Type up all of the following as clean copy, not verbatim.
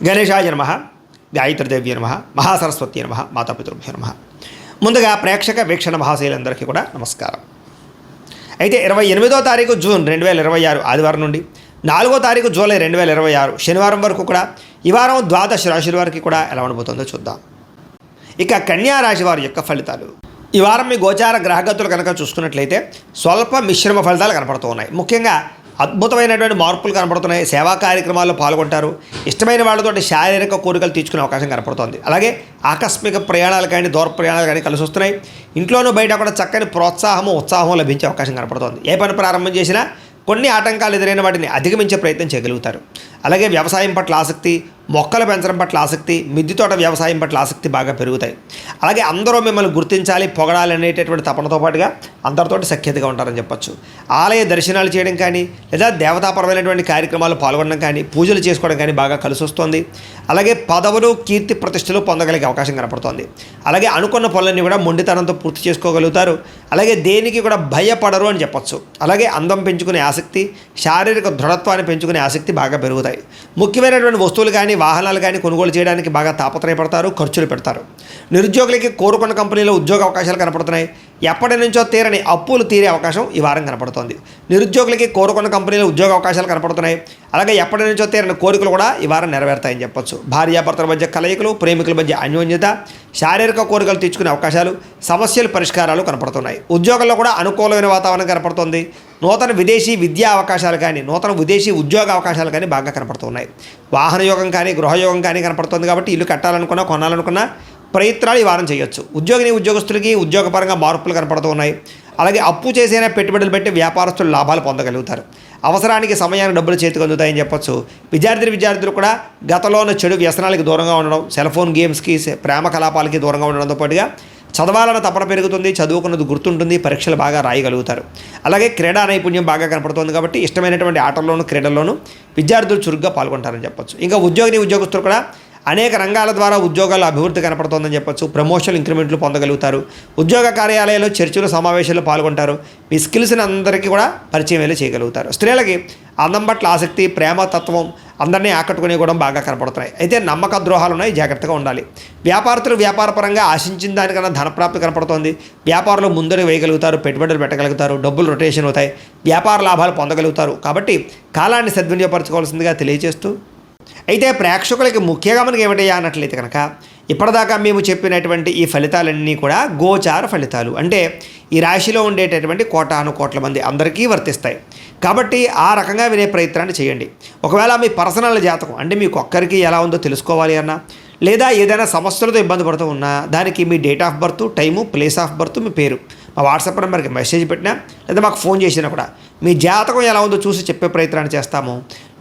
గణేశాయ నమః, గాయత్రీదేవ్య నమః, మహాసరస్వతి నమః, మాతాపితృభ్యో నమః. ముందుగా ప్రేక్షక వీక్షణ మహాశైలందరికీ కూడా నమస్కారం. అయితే 28వ తారీఖు జూన్ 2026 ఆదివారం నుండి 4వ తారీఖు జూలై 2026 శనివారం వరకు కూడా ఈ వారం ద్వాదశ రాశుల వారికి కూడా ఎలా ఉండబోతుందో చూద్దాం. ఇక కన్యా రాశి వారి యొక్క ఫలితాలు. ఈ వారం మీ గోచార గ్రహగతులు కనుక చూసుకున్నట్లయితే స్వల్ప మిశ్రమ ఫలితాలు కనపడుతూ ఉన్నాయి. ముఖ్యంగా అద్భుతమైనటువంటి మార్పులు కనపడుతున్నాయి. సేవా కార్యక్రమాల్లో పాల్గొంటారు. ఇష్టమైన వాళ్ళతో శారీరక కోరికలు తీర్చుకునే అవకాశం కనపడుతోంది. అలాగే ఆకస్మిక ప్రయాణాలు కానీ దూర ప్రయాణాలు కానీ కలిసి వస్తున్నాయి. ఇంట్లోనూ బయట కూడా చక్కని ప్రోత్సాహము ఉత్సాహం లభించే అవకాశం కనపడుతోంది. ఏ పని ప్రారంభం చేసినా కొన్ని ఆటంకాలు ఎదురైన వాటిని అధిగమించే ప్రయత్నం చేయగలుగుతారు. అలాగే వ్యవసాయం పట్ల ఆసక్తి, మొక్కలు పెంచడం పట్ల ఆసక్తి, మిద్దె తోట వ్యవసాయం పట్ల ఆసక్తి బాగా పెరుగుతాయి. అలాగే అందరూ మిమ్మల్ని గుర్తించాలి, పొగడాలి అనేటటువంటి తపనతో పాటుగా అందరితోటి సఖ్యతగా ఉంటారని చెప్పొచ్చు. ఆలయ దర్శనాలు చేయడం కానీ లేదా దేవతాపరమైనటువంటి కార్యక్రమాలు పాల్గొనడం కానీ పూజలు చేసుకోవడం కానీ బాగా కలిసి వస్తుంది. అలాగే పదవులు కీర్తి ప్రతిష్టలు పొందగలిగే అవకాశం కనపడుతోంది. అలాగే అనుకున్న పనులన్నీ కూడా మొండితనంతో పూర్తి చేసుకోగలుగుతారు. అలాగే దేనికి కూడా భయపడరు అని చెప్పొచ్చు. అలాగే అందం పెంచుకునే ఆసక్తి, శారీరక దృఢత్వాన్ని పెంచుకునే ఆసక్తి బాగా పెరుగుతాయి. ముఖ్యమైనటువంటి వస్తువులు కానీ వాహనాలు కానీ కొనుగోలు చేయడానికి బాగా తాపత్రయపడతారు, ఖర్చులు పెడతారు. నిరుద్యోగులకి కోరుకున్న కంపెనీలో ఉద్యోగ అవకాశాలు కనపడుతున్నాయి. ఎప్పటి నుంచో తీరని అప్పులు తీరే అవకాశం ఈ వారం కనపడుతోంది. నిరుద్యోగులకి కోరుకున్న కంపెనీలో ఉద్యోగ అవకాశాలు కనపడుతున్నాయి. అలాగే ఎప్పటి నుంచో తీరని కోరికలు కూడా ఈ వారం నెరవేరుతాయని చెప్పొచ్చు. భార్యాభర్తల మధ్య కలయికలు, ప్రేమికుల మధ్య అన్యోన్యత, శారీరక కోరికలు తీర్చుకునే అవకాశాలు, సమస్యల పరిష్కారాలు కనపడుతున్నాయి. ఉద్యోగంలో కూడా అనుకూలమైన వాతావరణం కనపడుతుంది. నూతన విదేశీ విద్యా అవకాశాలు కానీ నూతన విదేశీ ఉద్యోగ అవకాశాలు కానీ బాగా కనపడుతున్నాయి. వాహన యోగం కానీ గృహయోగం కానీ కనపడుతుంది. కాబట్టి ఇల్లు కట్టాలనుకున్నా కొనాలనుకున్నా ప్రయత్నాలు ఈ వారం చేయొచ్చు. ఉద్యోగస్తులకి ఉద్యోగపరంగా మార్పులు కనపడుతూ ఉన్నాయి. అలాగే అప్పు చేసైనా పెట్టుబడులు పెట్టి వ్యాపారస్తులు లాభాలు పొందగలుగుతారు. అవసరానికి సమయానికి డబ్బులు చేతికి అందుతాయని చెప్పొచ్చు. విద్యార్థులు కూడా గతంలో ఉన్న చెడు వ్యసనాలకి దూరంగా ఉండడం, సెల్ ఫోన్ గేమ్స్కి, ప్రేమ కలాపాలకి దూరంగా ఉండడంతో పాటుగా చదవాలన్న తపన పెరుగుతుంది. చదువుకున్నది గుర్తుంటుంది. పరీక్షలు బాగా రాయగలుగుతారు. అలాగే క్రీడా నైపుణ్యం బాగా కనపడుతుంది. కాబట్టి ఇష్టమైనటువంటి ఆటల్లోనూ క్రీడల్లోనూ విద్యార్థులు చురుగ్గా పాల్గొంటారని చెప్పొచ్చు. ఇంకా ఉద్యోగస్తులు కూడా అనేక రంగాల ద్వారా ఉద్యోగాల అభివృద్ధి కనపడుతోందని చెప్పొచ్చు. ప్రమోషన్ ఇంక్రిమెంట్లు పొందగలుగుతారు. ఉద్యోగ కార్యాలయాల్లో చర్చలు సమావేశాల్లో పాల్గొంటారు. మీ స్కిల్స్ని అందరికీ కూడా పరిచయం చేయగలుగుతారు. స్త్రీలకి అందం పట్ల ఆసక్తి, ప్రేమతత్వం అందరినీ ఆకట్టుకునే కూడా బాగా కనపడుతున్నాయి. అయితే నమ్మక ద్రోహాలు ఉన్నాయి, జాగ్రత్తగా ఉండాలి. వ్యాపారస్తులు వ్యాపారపరంగా ఆశించిన దానికన్నా ధనప్రాప్తి కనపడుతోంది. వ్యాపారంలో ముందర వేయగలుగుతారు, పెట్టుబడులు పెట్టగలుగుతారు, డబ్బులు రొటేషన్ అవుతాయి, వ్యాపార లాభాలు పొందగలుగుతారు. కాబట్టి కాలాన్ని సద్వినియోగపరచుకోవాల్సిందిగా తెలియజేస్తూ, అయితే ప్రేక్షకులకి ముఖ్యంగా మనకి ఏమిటయ్యా అన్నట్లయితే కనుక ఇప్పటిదాకా మేము చెప్పినటువంటి ఈ ఫలితాలన్నీ కూడా గోచార ఫలితాలు. అంటే ఈ రాశిలో ఉండేటటువంటి కోట్ల మంది అందరికీ వర్తిస్తాయి. కాబట్టి ఆ రకంగా వినే ప్రయత్నాన్ని చేయండి. ఒకవేళ మీ పర్సనల్ జాతకం అంటే మీకు ఒక్కరికి ఎలా ఉందో తెలుసుకోవాలి అన్నా, లేదా ఏదైనా సమస్యలతో ఇబ్బంది పడుతూ ఉన్నా దానికి మీ date of birth, time, place of birth, మీ పేరు మా వాట్సాప్ నెంబర్కి మెసేజ్ పెట్టినా లేదా మాకు ఫోన్ చేసినా కూడా మీ జాతకం ఎలా ఉందో చూసి చెప్పే ప్రయత్నాన్ని చేస్తాము.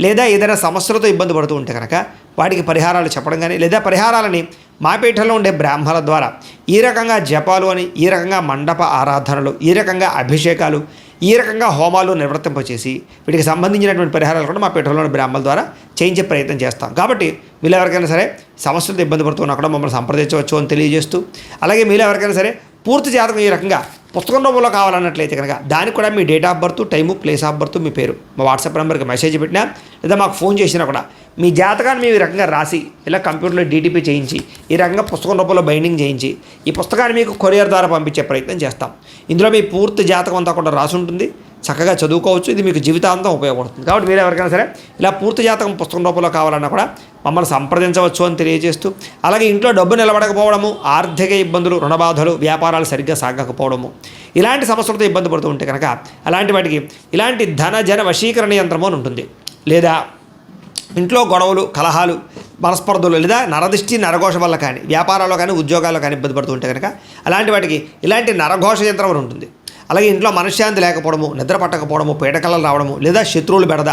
లేదా ఏదైనా సమస్యలతో ఇబ్బంది పడుతూ ఉంటే కనుక వాటికి పరిహారాలు చెప్పడం కానీ లేదా పరిహారాలని మా పీఠంలో ఉండే బ్రాహ్మణుల ద్వారా ఈ రకంగా జపాలు అని, ఈ రకంగా మండప ఆరాధనలు, ఈ రకంగా అభిషేకాలు, ఈ రకంగా హోమాలు నిర్వర్తింపచేసి వీటికి సంబంధించినటువంటి పరిహారాలు కూడా మా పీఠంలోని బ్రాహ్మణుల ద్వారా చేయించే ప్రయత్నం చేస్తాం. కాబట్టి మీరు ఎవరికైనా సరే సమస్యలతో ఇబ్బంది పడుతున్నా కూడా మమ్మల్ని సంప్రదించవచ్చు అని తెలియజేస్తూ, అలాగే మీరు ఎవరికైనా సరే పూర్తి జాతకం ఈ రకంగా పుస్తకం రూపంలో కావాలన్నట్లయితే కనుక దానికి కూడా మీ date of birth, time, place of birth, మీ పేరు మా వాట్సాప్ నెంబర్కి మెసేజ్ పెట్టినా లేదా మాకు ఫోన్ చేసినా కూడా మీ జాతకాన్ని మేము ఈ రకంగా రాసి ఇలా కంప్యూటర్లో డీటీపీ చేయించి ఈ రకంగా పుస్తకం రూపంలో బైండింగ్ చేయించి ఈ పుస్తకాన్ని మీకు కొరియర్ ద్వారా పంపించే ప్రయత్నం చేస్తాం. ఇందులో మీ పూర్తి జాతకం అంతా కూడా రాసి ఉంటుంది. చక్కగా చదువుకోవచ్చు. ఇది మీకు జీవితాంతం ఉపయోగపడుతుంది. కాబట్టి మీరు ఎవరికైనా సరే ఇలా పూర్తి జాతకం పుస్తకం రూపంలో కావాలన్నా కూడా మమ్మల్ని సంప్రదించవచ్చు అని తెలియజేస్తూ, అలాగే ఇంట్లో డబ్బు నిలబడకపోవడము, ఆర్థిక ఇబ్బందులు, రుణబాధలు, వ్యాపారాలు సరిగ్గా సాగకపోవడము, ఇలాంటి సమస్యలతో ఇబ్బంది పడుతూ ఉంటే కనుక అలాంటి వాటికి ఇలాంటి జన వశీకరణ యంత్రము అని ఉంటుంది. లేదా ఇంట్లో గొడవలు, కలహాలు, మనస్పర్ధలు లేదా నరదిష్టి, నరఘోష వల్ల కానీ వ్యాపారాల్లో కానీ ఉద్యోగాల్లో కానీ ఇబ్బంది పడుతూ ఉంటే కనుక అలాంటి వాటికి ఇలాంటి నరఘోష యంత్రం అని ఉంటుంది. అలాగే ఇంట్లో మనశ్శాంతి లేకపోవడము, నిద్ర పట్టకపోవడము, పీడకలలు రావడము, లేదా శత్రువులు బెడద,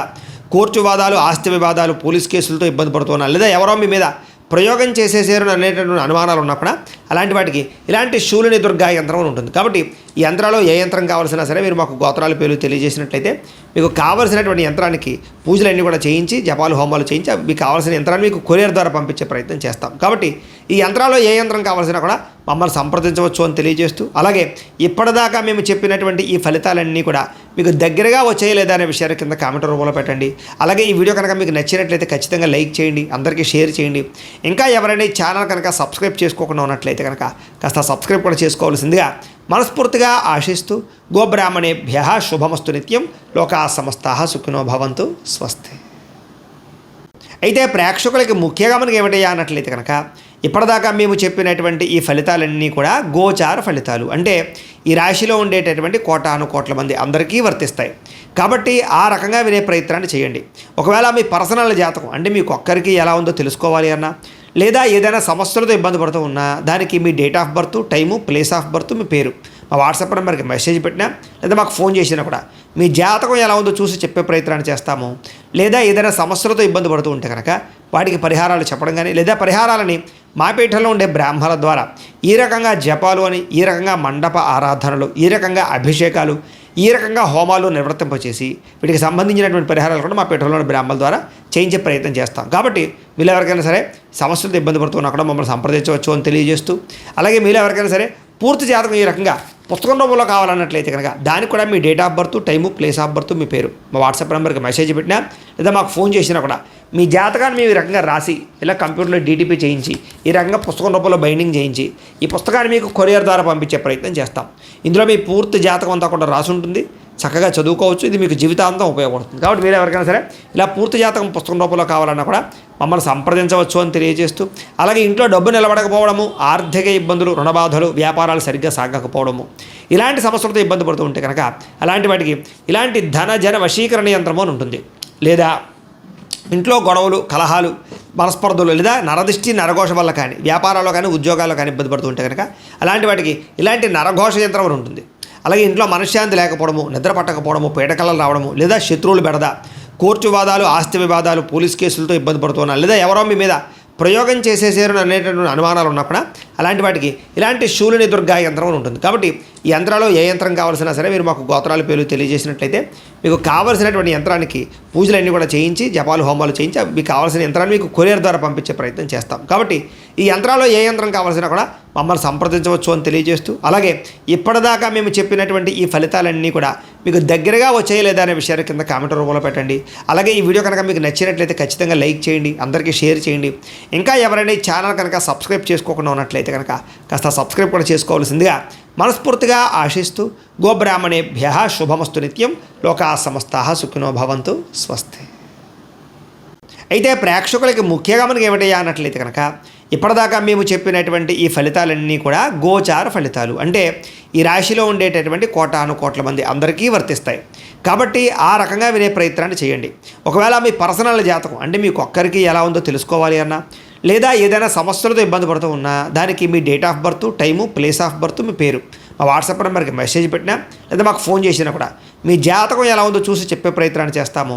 కోర్టు వివాదాలు, ఆస్తి వివాదాలు, పోలీస్ కేసులతో ఇబ్బంది పడుతున్నారు, లేదా ఎవరో మీ మీద ప్రయోగం చేసేసారు అనేటటువంటి అనుమానాలు ఉన్నప్పుడు అలాంటి వాటికి ఇలాంటి శూలిని దుర్గా యంత్రం ఉంటుంది. కాబట్టి ఈ యంత్రాల్లో ఏ యంత్రం కావాల్సినా సరే మీరు మాకు గోత్రాల పేర్లు తెలియజేసినట్లయితే మీకు కావాల్సినటువంటి యంత్రానికి పూజలన్నీ కూడా చేయించి జపాలు హోమాలు చేయించి మీకు కావాల్సిన యంత్రాన్ని మీకు కొరియర్ ద్వారా పంపించే ప్రయత్నం చేస్తాం. కాబట్టి ఈ యంత్రాల్లో ఏ యంత్రం కావాల్సినా కూడా మమ్మల్ని సంప్రదించవచ్చు అని తెలియజేస్తూ, అలాగే ఇప్పటిదాకా మేము చెప్పినటువంటి ఈ ఫలితాలన్నీ కూడా మీకు దగ్గరగా వచ్చాయి లేదా అనే విషయాన్ని కింద కామెంట్ రూపంలో పెట్టండి. అలాగే ఈ వీడియో కనుక మీకు నచ్చినట్లయితే ఖచ్చితంగా లైక్ చేయండి, అందరికీ షేర్ చేయండి. ఇంకా ఎవరైనా ఈ ఛానల్ కనుక సబ్స్క్రైబ్ చేసుకోకుండా ఉన్నట్లయితే కనుక కాస్త సబ్స్క్రైబ్ కూడా చేసుకోవాల్సిందిగా మనస్ఫూర్తిగా ఆశిస్తూ, గోబ్రాహ్మణేభ్యః శుభమస్తు నిత్యం, లోకా సమస్తాః సుఖినో భవంతు, స్వస్తి. అయితే ప్రేక్షకులకి ముఖ్యంగా మనకి ఏమిటయ్యా అన్నట్లయితే కనుక ఇప్పటిదాకా మేము చెప్పినటువంటి ఈ ఫలితాలన్నీ కూడా గోచార ఫలితాలు, అంటే ఈ రాశిలో ఉండేటటువంటి కోటాను కోట్ల మంది అందరికీ వర్తిస్తాయి. కాబట్టి ఆ రకంగా వినే ప్రయత్నాన్ని చేయండి. ఒకవేళ మీ పర్సనల్ జాతకం అంటే మీకు ఒక్కరికి ఎలా ఉందో తెలుసుకోవాలి అన్నా, లేదా ఏదైనా సమస్యలతో ఇబ్బంది పడుతూ ఉన్నా దానికి మీ date of birth, time, place of birth, మీ పేరు మా వాట్సాప్ నెంబర్కి మెసేజ్ పెట్టినా లేదా మాకు ఫోన్ చేసినా కూడా మీ జాతకం ఎలా ఉందో చూసి చెప్పే ప్రయత్నాన్ని చేస్తాము. లేదా ఏదైనా సమస్యలతో ఇబ్బంది పడుతూ ఉంటే కనుక వాటికి పరిహారాలు చెప్పడం కానీ, లేదా పరిహారాలని మా పీఠంలో ఉండే బ్రాహ్మణుల ద్వారా ఈ రకంగా జపాలు అని, ఈ రకంగా మండప ఆరాధనలు, ఈ రకంగా అభిషేకాలు, ఈ రకంగా హోమాలు నిర్వర్తింపచేసి వీటికి సంబంధించినటువంటి పరిహారాలు కూడా మా పీఠంలోని బ్రాహ్మణుల ద్వారా చేయించే ప్రయత్నం చేస్తాం. కాబట్టి మీరు ఎవరికైనా సరే సమస్యలతో ఇబ్బంది పడుతున్నా కూడా మమ్మల్ని సంప్రదించవచ్చు అని తెలియజేస్తూ, అలాగే మీరు ఎవరికైనా సరే పూర్తి జాతకం ఈ రకంగా పుస్తకం రూపంలో కావాలన్నట్లయితే కనుక దానికి కూడా మీ date of birth, time, place of birth, మీ పేరు మా వాట్సాప్ నెంబర్కి మెసేజ్ పెట్టినా లేదా మాకు ఫోన్ చేసినా కూడా మీ జాతకాన్ని మేము ఈ రకంగా రాసి ఇలా కంప్యూటర్లో డీటీపీ చేయించి ఈ రకంగా పుస్తకం రూపంలో బైండింగ్ చేయించి ఈ పుస్తకాన్ని మీకు కొరియర్ ద్వారా పంపించే ప్రయత్నం చేస్తాం. ఇందులో మీ పూర్తి జాతకం అంతా కూడా రాసి ఉంటుంది, చక్కగా చదువుకోవచ్చు. ఇది మీకు జీవితాంతం ఉపయోగపడుతుంది. కాబట్టి మీరు ఎవరికైనా సరే ఇలా పూర్తి జాతకం పుస్తకం రూపంలో కావాలన్నా కూడా మమ్మల్ని సంప్రదించవచ్చు అని తెలియజేస్తూ, అలాగే ఇంట్లో డబ్బు నిలబడకపోవడము, ఆర్థిక ఇబ్బందులు, రుణబాధలు, వ్యాపారాలు సరిగ్గా సాగకపోవడము, ఇలాంటి సమస్యలతో ఇబ్బంది పడుతూ ఉంటే కనుక అలాంటి వాటికి ఇలాంటి ధన జన వశీకరణ యంత్రము అని ఉంటుంది. లేదా ఇంట్లో గొడవలు, కలహాలు, మనస్పర్ధలు, లేదా నరదిష్టి, నరఘోష వల్ల కానీ, వ్యాపారాల్లో కానీ, ఉద్యోగాల్లో కానీ ఇబ్బంది పడుతూ ఉంటే కనుక అలాంటి వాటికి ఇలాంటి నరఘోష యంత్రం అని ఉంటుంది. అలాగే ఇంట్లో మనశ్శాంతి లేకపోవడము, నిద్ర పట్టకపోవడము, పీడకలలు రావడము, లేదా శత్రువులు బెడద, కోర్టు వివాదాలు, ఆస్తి వివాదాలు, పోలీస్ కేసులతో ఇబ్బంది పడుతున్నారు, లేదా ఎవరో మీ మీద ప్రయోగం చేసేసారు అనేటటువంటి అనుమానాలు ఉన్నప్పుడు అలాంటి వాటికి ఇలాంటి శూలిని దుర్గా యంత్రం ఉంటుంది. కాబట్టి ఈ యంత్రాల్లో ఏ యంత్రం కావాల్సినా సరే మీరు మాకు గోత్రాల పేర్లు తెలియజేసినట్లయితే మీకు కావాల్సినటువంటి యంత్రానికి పూజలన్నీ కూడా చేయించి జపాలు హోమాలు చేయించి మీకు కావాల్సిన యంత్రాన్ని మీకు కొరియర్ ద్వారా పంపించే ప్రయత్నం చేస్తాం. కాబట్టి ఈ యంత్రాల్లో ఏ యంత్రం కావాల్సినా కూడా మమ్మల్ని సంప్రదించవచ్చు అని తెలియజేస్తూ, అలాగే ఇప్పటిదాకా మేము చెప్పినటువంటి ఈ ఫలితాలన్నీ కూడా మీకు దగ్గరగా వచ్చాయి లేదా అనే విషయాన్ని కింద కామెంట్ రూపంలో పెట్టండి. అలాగే ఈ వీడియో కనుక మీకు నచ్చినట్లయితే ఖచ్చితంగా లైక్ చేయండి, అందరికీ షేర్ చేయండి. ఇంకా ఎవరైనా ఈ ఛానల్ కనుక సబ్స్క్రైబ్ చేసుకోకుండా ఉన్నట్లయితే కనుక కాస్త సబ్స్క్రైబ్ కూడా చేసుకోవాల్సిందిగా మనస్ఫూర్తిగా ఆశిస్తూ, గోబ్రాహ్మణేభ్యః శుభమస్తు నిత్యం, లోకా సమస్తాః సుఖినో భవంతు, స్వస్తి. అయితే ప్రేక్షకులకి ముఖ్యంగా మనకి ఏమిటయ్యా అన్నట్లయితే కనుక ఇప్పటిదాకా మేము చెప్పినటువంటి ఈ ఫలితాలన్నీ కూడా గోచార ఫలితాలు, అంటే ఈ రాశిలో ఉండేటటువంటి కోటాను కోట్ల మంది అందరికీ వర్తిస్తాయి. కాబట్టి ఆ రకంగా వినే ప్రయత్నాన్ని చేయండి. ఒకవేళ మీ పర్సనల్ జాతకం అంటే మీకు ఒక్కరికి ఎలా ఉందో తెలుసుకోవాలి అన్నా, లేదా ఏదైనా సమస్యలతో ఇబ్బంది పడుతూ ఉన్నా దానికి మీ date of birth, time, place of birth, మీ పేరు మా వాట్సాప్ నెంబర్కి మెసేజ్ పెట్టినా లేదా మాకు ఫోన్ చేసినా కూడా మీ జాతకం ఎలా ఉందో చూసి చెప్పే ప్రయత్నాన్ని చేస్తాము.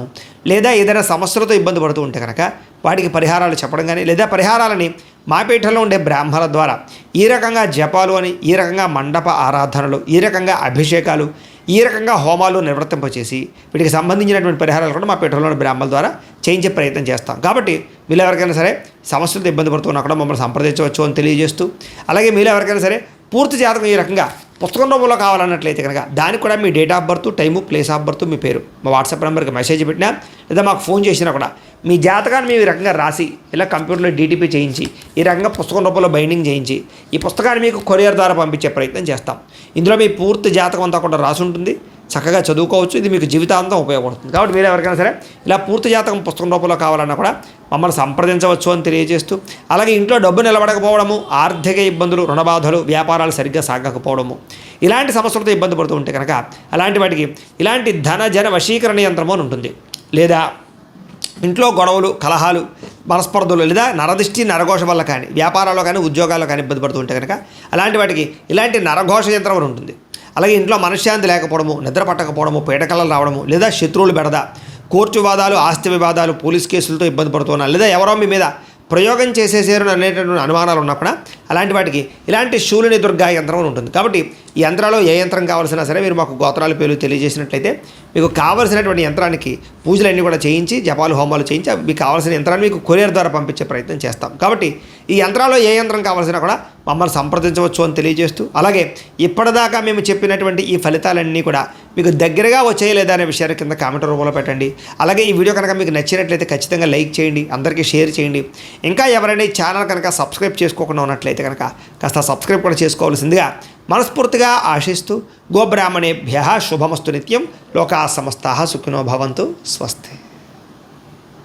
లేదా ఏదైనా సమస్యలతో ఇబ్బంది పడుతూ ఉంటే కనుక వాటికి పరిహారాలు చెప్పడం కానీ, లేదా పరిహారాలని మా పీఠంలో ఉండే బ్రాహ్మణుల ద్వారా ఈ రకంగా జపాలు అని, ఈ రకంగా మండప ఆరాధనలు, ఈ రకంగా అభిషేకాలు, ఈ రకంగా హోమాలు నిర్వర్తింపచేసి వీటికి సంబంధించినటువంటి పరిహారాలు కూడా మా పీఠంలోని బ్రాహ్మణుల ద్వారా చేయించే ప్రయత్నం చేస్తాం. కాబట్టి మీరు ఎవరికైనా సరే సమస్యలతో ఇబ్బంది పడుతున్నా కూడా మమ్మల్ని సంప్రదించవచ్చు అని తెలియజేస్తూ, అలాగే మీరు ఎవరికైనా సరే పూర్తి జాతకం ఈ రకంగా పుస్తకం రూపంలో కావాలన్నట్లయితే కనుక దానికి కూడా మీ date of birth, time, place of birth, మీ పేరు మా వాట్సాప్ నెంబర్కి మెసేజ్ పెట్టినా లేదా మాకు ఫోన్ చేసినా కూడా మీ జాతకాన్ని మేము ఈ రకంగా రాసి ఇలా కంప్యూటర్లో డీటీపీ చేయించి ఈ రకంగా పుస్తకం రూపంలో బైండింగ్ చేయించి ఈ పుస్తకాన్ని మీకు కొరియర్ ద్వారా పంపించే ప్రయత్నం చేస్తాం. ఇందులో మీ పూర్తి జాతకం అంతా కూడా రాసి ఉంటుంది, చక్కగా చదువుకోవచ్చు. ఇది మీకు జీవితాంతం ఉపయోగపడుతుంది. కాబట్టి మీరు ఎవరికైనా సరే ఇలా పూర్తి జాతకం పుస్తకం రూపంలో కావాలన్నా కూడా మమ్మల్ని సంప్రదించవచ్చు అని తెలియజేస్తూ, అలాగే ఇంట్లో డబ్బు నిలబడకపోవడము, ఆర్థిక ఇబ్బందులు, రుణబాధలు, వ్యాపారాలు సరిగ్గా సాగకపోవడము, ఇలాంటి సమస్యలతో ఇబ్బంది పడుతూ ఉంటే కనుక అలాంటి వాటికి ఇలాంటి ధన జన వశీకరణ యంత్రము అని ఉంటుంది. లేదా ఇంట్లో గొడవలు, కలహాలు, మనస్పర్ధలు, లేదా నరదిష్టి, నరఘోష వల్ల కానీ, వ్యాపారాల్లో కానీ, ఉద్యోగాల్లో కానీ ఇబ్బంది పడుతూ ఉంటే కనుక అలాంటి వాటికి ఇలాంటి నరఘోష యంత్రం అని ఉంటుంది. అలాగే ఇంట్లో మనశ్శాంతి లేకపోవడము, నిద్ర పట్టకపోవడము, పీడకలలు రావడము, లేదా శత్రువులు బెడద, కోర్టు వివాదాలు, ఆస్తి వివాదాలు, పోలీస్ కేసులతో ఇబ్బంది పడుతున్నారు, లేదా ఎవరో మీ మీద ప్రయోగం చేసేసారు అనేటటువంటి అనుమానాలు ఉన్నప్పుడు అలాంటి వాటికి ఇలాంటి శూలిని దుర్గా యంత్రం అని ఉంటుంది. కాబట్టి ఈ యంత్రాల్లో ఏ యంత్రం కావాల్సినా సరే మీరు మాకు గోత్రాల పేర్లు తెలియజేసినట్లయితే మీకు కావాల్సినటువంటి యంత్రానికి పూజలన్నీ కూడా చేయించి జపాలు హోమాలు చేయించి మీకు కావాల్సిన యంత్రాన్ని మీకు కొరియర్ ద్వారా పంపించే ప్రయత్నం చేస్తాం. కాబట్టి ఈ యంత్రాల్లో ఏ యంత్రం కావాల్సినా కూడా మమ్మల్ని సంప్రదించవచ్చు అని తెలియజేస్తూ, అలాగే ఇప్పటిదాకా మేము చెప్పినటువంటి ఈ ఫలితాలన్నీ కూడా మీకు దగ్గరగా వచ్చాయి లేదా అనే విషయాన్ని కింద కామెంట్ రూపంలో పెట్టండి. అలాగే ఈ వీడియో కనుక మీకు నచ్చినట్లయితే ఖచ్చితంగా లైక్ చేయండి, అందరికీ షేర్ చేయండి. ఇంకా ఎవరైనా ఈ ఛానల్ కనుక సబ్స్క్రైబ్ చేసుకోకుండా ఉన్నట్లయితే కనుక కాస్త సబ్స్క్రైబ్ కూడా చేసుకోవాల్సిందిగా మనస్ఫూర్తిగా ఆశిస్తూ గోబ్రాహ్మణేభ్యః శుభమస్తు నిత్యం. లోకా సమస్తాః సుఖినో భవంతు. స్వస్తి.